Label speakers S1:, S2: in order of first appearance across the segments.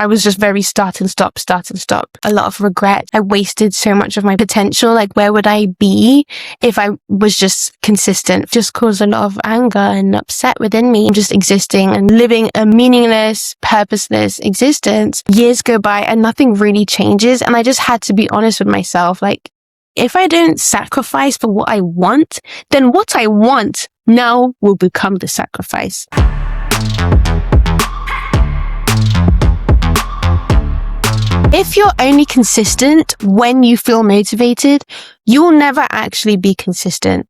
S1: I was just very start and stop. A lot of regret. I wasted so much of my potential. Like, where would I be if I was just consistent? Just caused a lot of anger and upset within me. Just existing and living a meaningless, purposeless existence. Years go by and nothing really changes. And I just had to be honest with myself. Like, if I don't sacrifice for what I want, then what I want now will become the sacrifice. If you're only consistent when you feel motivated, you'll never actually be consistent.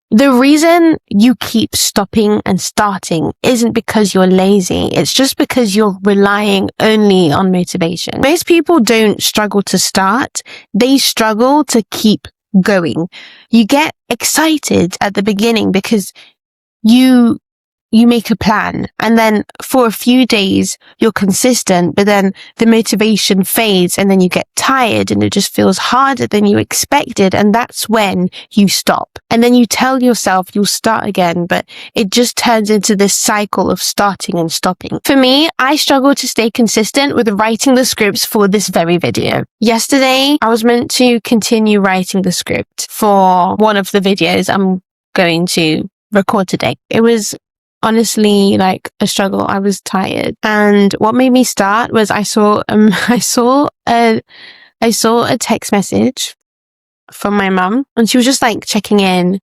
S1: The reason you keep stopping and starting isn't because you're lazy. It's just because you're relying only on motivation. Most people don't struggle to start. They struggle to keep going. You get excited at the beginning because you make a plan, and then for a few days you're consistent, but then the motivation fades and then you get tired and it just feels harder than you expected. And that's when you stop. And then you tell yourself you'll start again, but it just turns into this cycle of starting and stopping. For me, I struggle to stay consistent with writing the scripts for this very video. Yesterday, I was meant to continue writing the script for one of the videos I'm going to record today. It was honestly like a struggle. I was tired, and what made me start was I saw a text message from my mum, and she was just like checking in,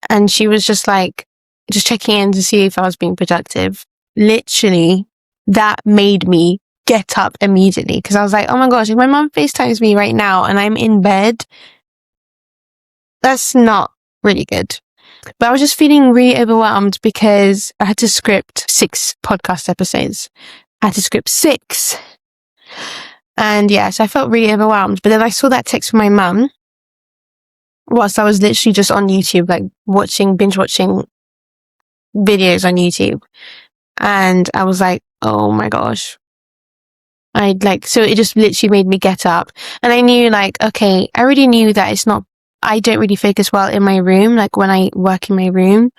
S1: and she was just checking in to see if I was being productive. Literally, that made me get up immediately, because I was like, oh my gosh, if my mum FaceTimes me right now and I'm in bed, that's not really good. But I was just feeling really overwhelmed because I had to script 6 podcast episodes. I had to script 6. And yeah, so I felt really overwhelmed. But then I saw that text from my mum whilst I was literally just on YouTube, like binge watching videos on YouTube. And I was like, oh my gosh. So it just literally made me get up. And I knew okay, I already knew that I don't really focus well in my room. Like when I work in my room,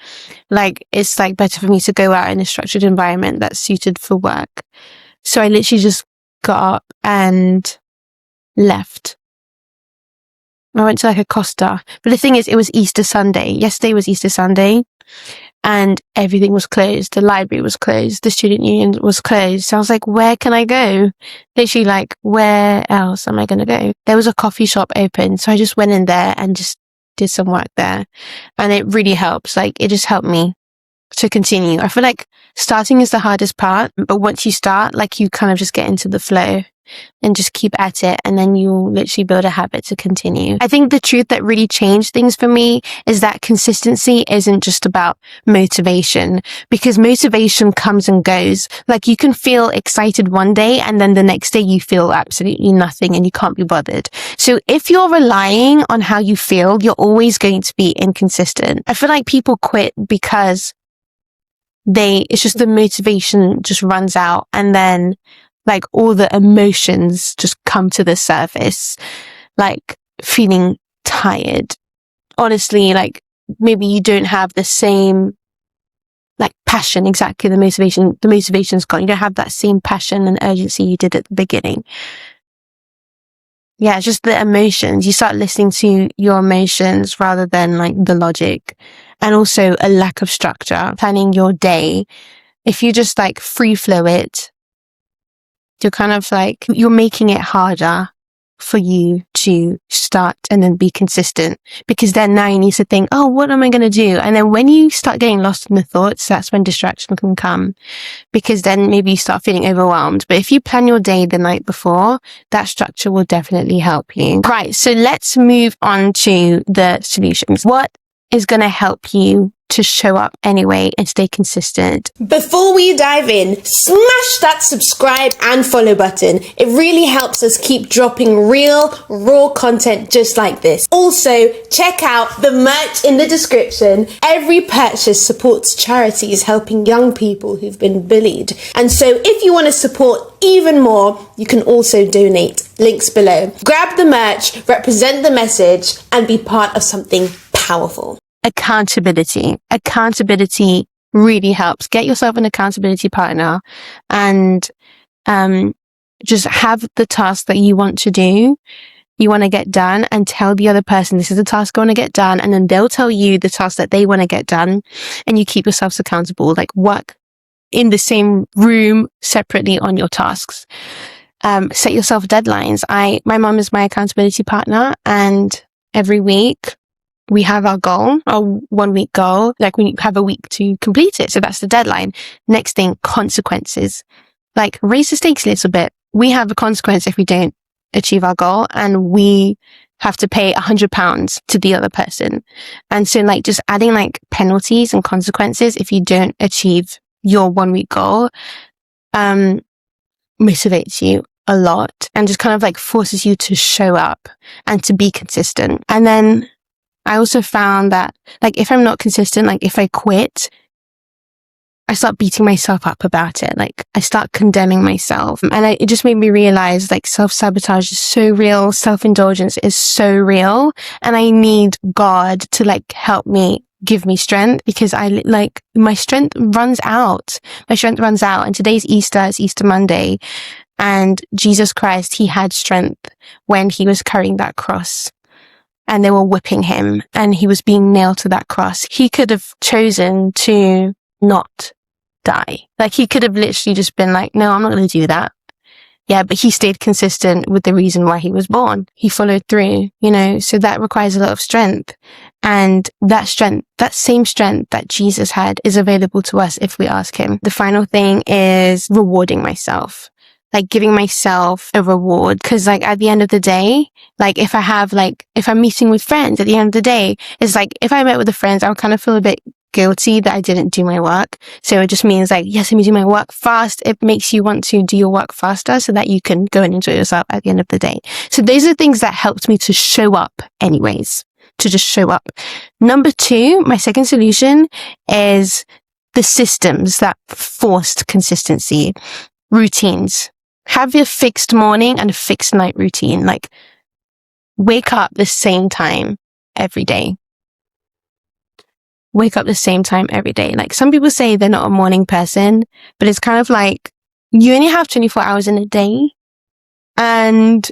S1: it's better for me to go out in a structured environment that's suited for work. So I literally just got up and left. I went to a Costa. But the thing is, it was Easter Sunday. Yesterday was Easter Sunday and everything was closed. The library was closed. The student union was closed. So I was like, where can I go? Literally, where else am I going to go? There was a coffee shop open. So I just went in there and just did some work there. And it really helps. It just helped me to continue. I feel like starting is the hardest part. But once you start, you kind of just get into the flow and just keep at it, and then you'll literally build a habit to continue. I think the truth that really changed things for me is that consistency isn't just about motivation, because motivation comes and goes. You can feel excited one day and then the next day you feel absolutely nothing and you can't be bothered. So if you're relying on how you feel, you're always going to be inconsistent. I feel like people quit because it's just the motivation just runs out, and then all the emotions just come to the surface, feeling tired. Honestly, maybe you don't have the same passion. Exactly. The motivation's gone. You don't have that same passion and urgency you did at the beginning. Yeah, it's just the emotions. You start listening to your emotions rather than the logic. And also a lack of structure, planning your day. If you just free flow it, you're kind of you're making it harder for you to start and then be consistent, because then now you need to think, oh, what am I going to do? And then when you start getting lost in the thoughts, that's when distraction can come, because then maybe you start feeling overwhelmed. But if you plan your day the night before, that structure will definitely help you. Right. So let's move on to the solutions. What is going to help you to show up anyway and stay consistent?
S2: Before we dive in, smash that subscribe and follow button. It really helps us keep dropping real, raw content just like this. Also, check out the merch in the description. Every purchase supports charities helping young people who've been bullied. And so if you want to support even more, you can also donate. Links below. Grab the merch, represent the message, and be part of something powerful.
S1: Accountability really helps. Get yourself an accountability partner, and just have the task that you want to do, you want to get done, and tell the other person, this is the task I want to get done. And then they'll tell you the task that they want to get done. And you keep yourselves accountable, like work in the same room separately on your tasks. Set yourself deadlines. My mom is my accountability partner, and every week we have our goal, our 1 week goal. Like we have a week to complete it. So that's the deadline. Next thing, consequences. Like raise the stakes a little bit. We have a consequence if we don't achieve our goal, and we have to pay £100 to the other person. And so like just adding like penalties and consequences if you don't achieve your 1 week goal, motivates you a lot and just kind of like forces you to show up and to be consistent. And then I also found that like if I'm not consistent, like if I quit, I start beating myself up about it. Like I start condemning myself. And it just made me realize like self-sabotage is so real. Self-indulgence is so real. And I need God to like help me, give me strength, because my strength runs out. My strength runs out. And today's Easter, it's Easter Monday. And Jesus Christ, he had strength when he was carrying that cross. And they were whipping him and he was being nailed to that cross. He could have chosen to not die. Like he could have literally just been like, no, I'm not going to do that. Yeah, but he stayed consistent with the reason why he was born. He followed through, so that requires a lot of strength. And that strength, that same strength that Jesus had, is available to us if we ask him. The final thing is rewarding myself. Like giving myself a reward. Cause like at the end of the day, like if I'm meeting with friends at the end of the day, it's like if I met with the friends, I'll kind of feel a bit guilty that I didn't do my work. So it just means like, yes, I'm doing my work fast. It makes you want to do your work faster so that you can go and enjoy yourself at the end of the day. So those are things that helped me to show up anyways, to just show up. Number 2, my second solution is the systems that forced consistency. Routines. Have a fixed morning and a fixed night routine. Like wake up the same time every day. Wake up the same time every day. Like some people say they're not a morning person, but it's kind of like you only have 24 hours in a day and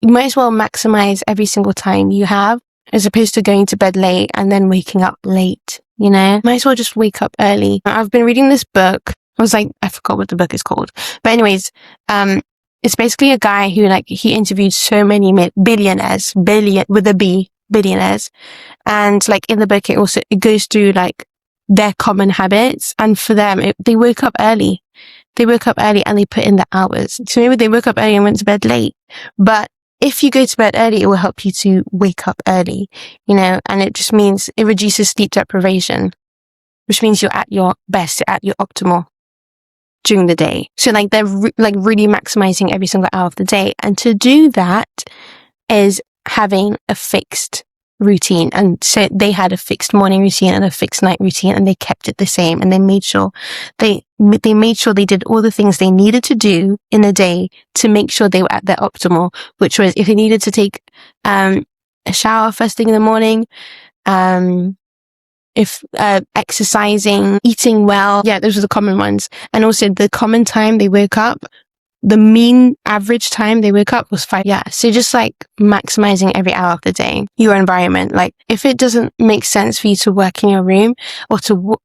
S1: you might as well maximize every single time you have, as opposed to going to bed late and then waking up late, Might as well just wake up early. I've been reading this book. I forgot what the book is called. But anyways, it's basically a guy who he interviewed so many billionaires. And like in the book, it goes through like their common habits. And for them, they woke up early. They woke up early and they put in the hours. So maybe they woke up early and went to bed late. But if you go to bed early, it will help you to wake up early, and it just means it reduces sleep deprivation, which means you're at your best, at your optimal during the day. So like they're really maximizing every single hour of the day. And to do that is having a fixed routine. And so they had a fixed morning routine and a fixed night routine, and they kept it the same. And they made sure they did all the things they needed to do in a day to make sure they were at their optimal, which was if they needed to take a shower first thing in the morning, if exercising, eating well. Yeah, those are the common ones. And also the common time they woke up, the mean average time they woke up was 5. Yeah. So just like maximizing every hour of the day, your environment. Like if it doesn't make sense for you to work in your room or to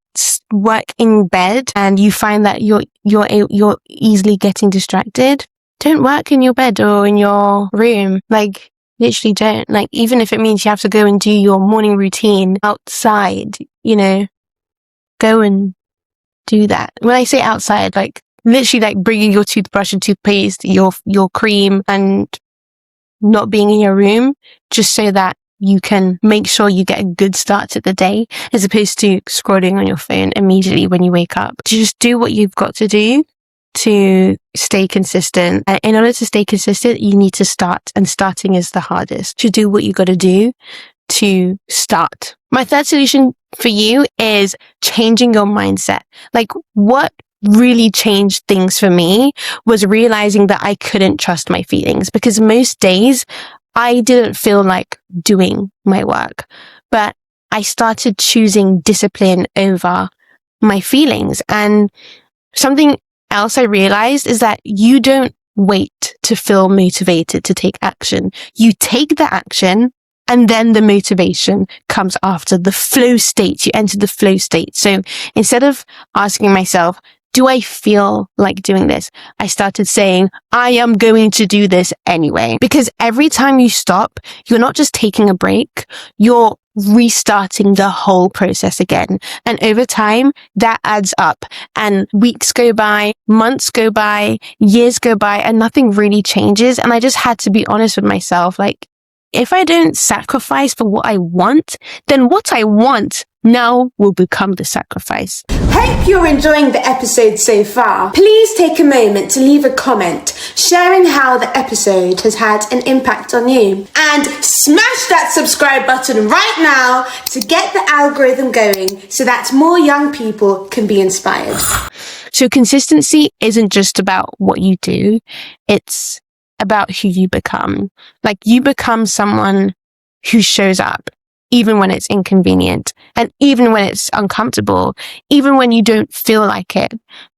S1: work in bed, and you find that you're easily getting distracted, don't work in your bed or in your room. Like literally don't. Like even if it means you have to go and do your morning routine outside, go and do that. When I say outside, like literally like bringing your toothbrush and toothpaste, your cream, and not being in your room, just so that you can make sure you get a good start to the day, as opposed to scrolling on your phone immediately when you wake up. Just do what you've got to do to stay consistent. And in order to stay consistent, you need to start, and starting is the hardest. To do what you got to do to start. My third solution for you is changing your mindset. Like what really changed things for me was realizing that I couldn't trust my feelings, because most days I didn't feel like doing my work, but I started choosing discipline over my feelings. And something else I realized is that you don't wait to feel motivated to take action. You take the action, and then the motivation comes after. The flow state. You enter the flow state. So instead of asking myself, do I feel like doing this? I started saying, I am going to do this anyway. Because every time you stop, you're not just taking a break, you're restarting the whole process again. And over time, that adds up. And weeks go by, months go by, years go by, and nothing really changes. And I just had to be honest with myself. Like, if I don't sacrifice for what I want, then what I want now will become the sacrifice.
S2: Hope you're enjoying the episode so far. Please take a moment to leave a comment sharing how the episode has had an impact on you. And smash that subscribe button right now to get the algorithm going so that more young people can be inspired.
S1: So consistency isn't just about what you do. It's about who you become. Like, you become someone who shows up even when it's inconvenient, and even when it's uncomfortable, even when you don't feel like it.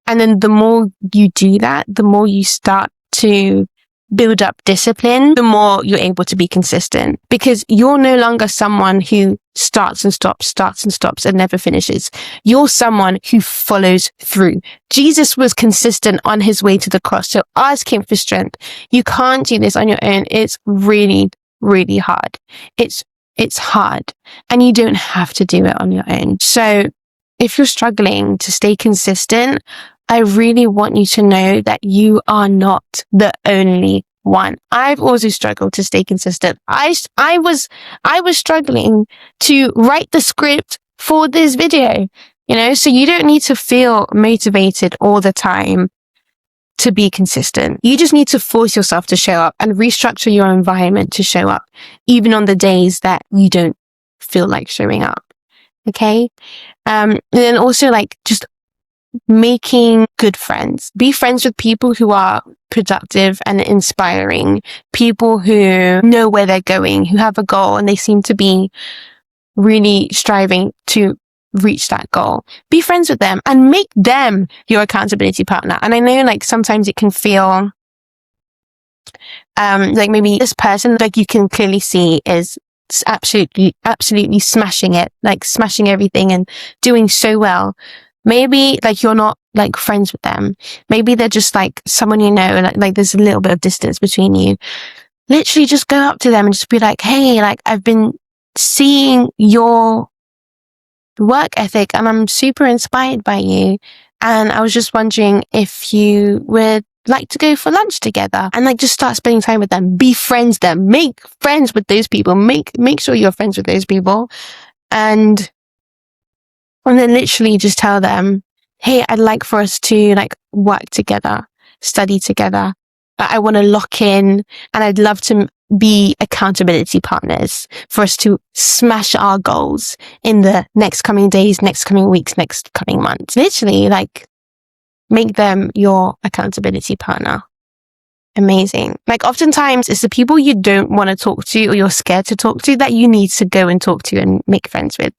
S1: And then the more you do that, the more you start to build up discipline, the more you're able to be consistent, because you're no longer someone who starts and stops and never finishes. You're someone who follows through. Jesus was consistent on his way to the cross. So ask him for strength. You can't do this on your own. It's really, really hard. It's hard, and you don't have to do it on your own. So if you're struggling to stay consistent, I really want you to know that you are not the only one. I've also struggled to stay consistent. I was struggling to write the script for this video, so you don't need to feel motivated all the time to be consistent. You just need to force yourself to show up and restructure your environment to show up, even on the days that you don't feel like showing up. Okay? And then also, like, just making good friends. Be friends with people who are productive and inspiring, people who know where they're going, who have a goal, and they seem to be really striving to reach that goal. Be friends with them and make them your accountability partner. And I know, like, sometimes it can feel like maybe this person, like, you can clearly see is absolutely smashing it, like smashing everything and doing so well. Maybe, like, you're not, like, friends with them. Maybe they're just, like, someone like there's a little bit of distance between you. Literally just go up to them and just be like, hey, like, I've been seeing your work ethic and I'm super inspired by you, and I was just wondering if you would like to go for lunch together. And, like, just start spending time with them. Be friends with them. Make friends with those people. Make sure you're friends with those people, and then literally just tell them, hey, I'd like for us to, like, work together, study together. I want to lock in, and I'd love to be accountability partners for us to smash our goals in the next coming days, next coming weeks, next coming months. Literally, like, make them your accountability partner. Amazing. Like, oftentimes it's the people you don't want to talk to or you're scared to talk to that you need to go and talk to and make friends with.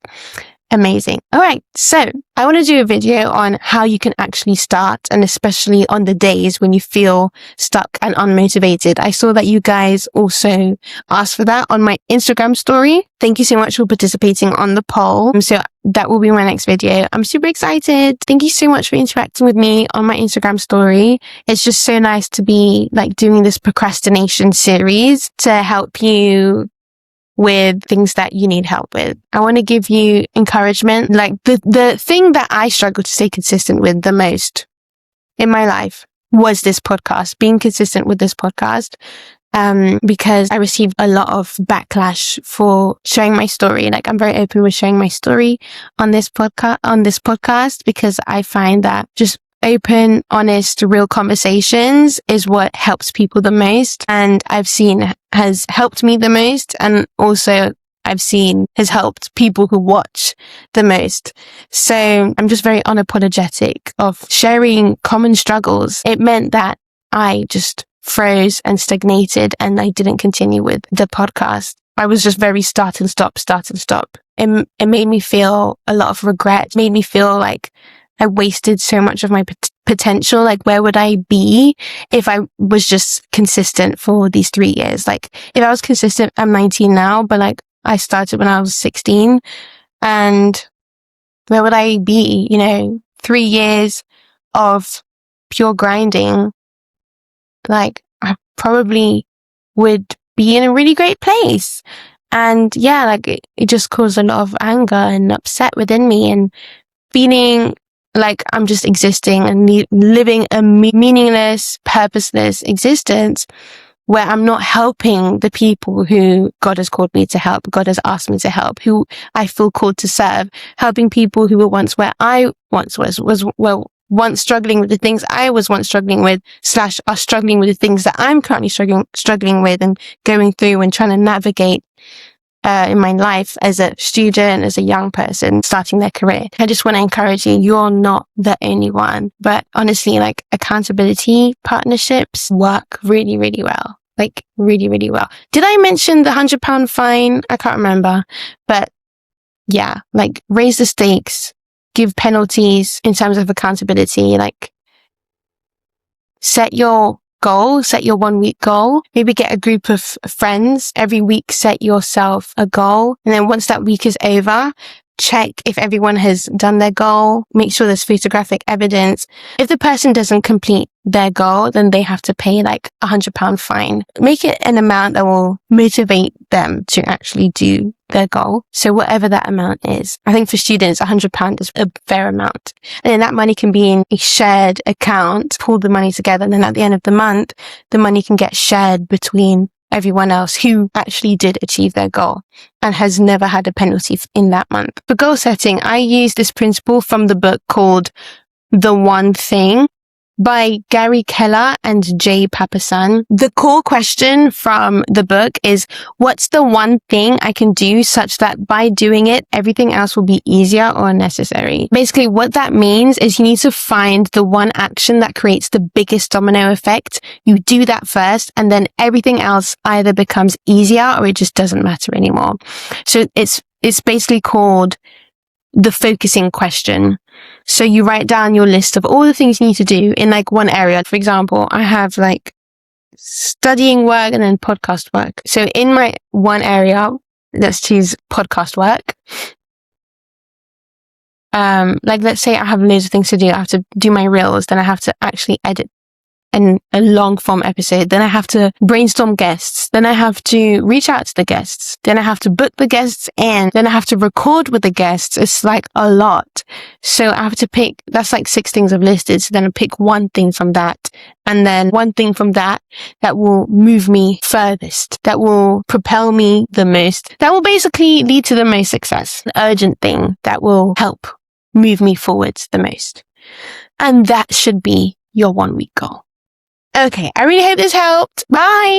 S1: Amazing. All right. So I want to do a video on how you can actually start, and especially on the days when you feel stuck and unmotivated. I saw that you guys also asked for that on my Instagram story. Thank you so much for participating on the poll. So that will be my next video. I'm super excited. Thank you so much for interacting with me on my Instagram story. It's just so nice to be, like, doing this procrastination series to help you with things that you need help with. I want to give you encouragement. Like, the thing that I struggled to stay consistent with the most in my life was this podcast, being consistent with this podcast. Because I received a lot of backlash for sharing my story. Like, I'm very open with sharing my story on this podcast, because I find that just open, honest, real conversations is what helps people the most, and I've seen has helped me the most, and also I've seen has helped people who watch the most. So I'm just very unapologetic of sharing common struggles. It meant that I just froze and stagnated, and I didn't continue with the podcast. I was just very start and stop. It made me feel a lot of regret, made me feel like I wasted so much of my potential. Like, where would I be if I was just consistent for these 3 years? Like, if I was consistent, I'm 19 now, but like, I started when I was 16, and where would I be? 3 years of pure grinding. Like, I probably would be in a really great place. And yeah, like it just caused a lot of anger and upset within me, and feeling like I'm just existing and living a meaningless, purposeless existence where I'm not helping the people who God has called me to help, God has asked me to help, who I feel called to serve, helping people who were once where I once was once struggling with the things I was once struggling with, / are struggling with the things that I'm currently struggling with and going through and trying to navigate in my life as a student, as a young person starting their career. I just want to encourage you, you're not the only one. But honestly, like, accountability partnerships work really, really well. Like, really, really well. Did I mention the £100 fine? I can't remember. But yeah, like, raise the stakes, give penalties in terms of accountability. Like, set your goal, set your 1 week goal. Maybe get a group of friends every week, set yourself a goal. And then once that week is over, check if everyone has done their goal. Make sure there's photographic evidence. If the person doesn't complete their goal, then they have to pay like £100 fine. Make it an amount that will motivate them to actually do their goal. So whatever that amount is. I think for students, £100 is a fair amount. And then that money can be in a shared account, pull the money together. And then at the end of the month, the money can get shared between everyone else who actually did achieve their goal and has never had a penalty in that month. For goal setting, I use this principle from the book called The One Thing by Gary Keller and Jay Papasan. The core question from the book is, what's the one thing I can do such that by doing it, everything else will be easier or necessary? Basically, what that means is you need to find the one action that creates the biggest domino effect. You do that first, and then everything else either becomes easier or it just doesn't matter anymore. So it's basically called the focusing question. So you write down your list of all the things you need to do in like one area. For example, I have like studying work and then podcast work. So in my one area, let's choose podcast work. Like, let's say I have loads of things to do. I have to do my reels, then I have to actually edit a long form episode. Then I have to brainstorm guests. Then I have to reach out to the guests. Then I have to book the guests in. Then I have to record with the guests. It's like a lot. So I have to pick, that's like 6 things I've listed. So then I pick one thing from that. And then one thing from that will move me furthest, that will propel me the most, that will basically lead to the most success, an urgent thing that will help move me forwards the most. And that should be your 1 week goal. Okay, I really hope this helped. Bye!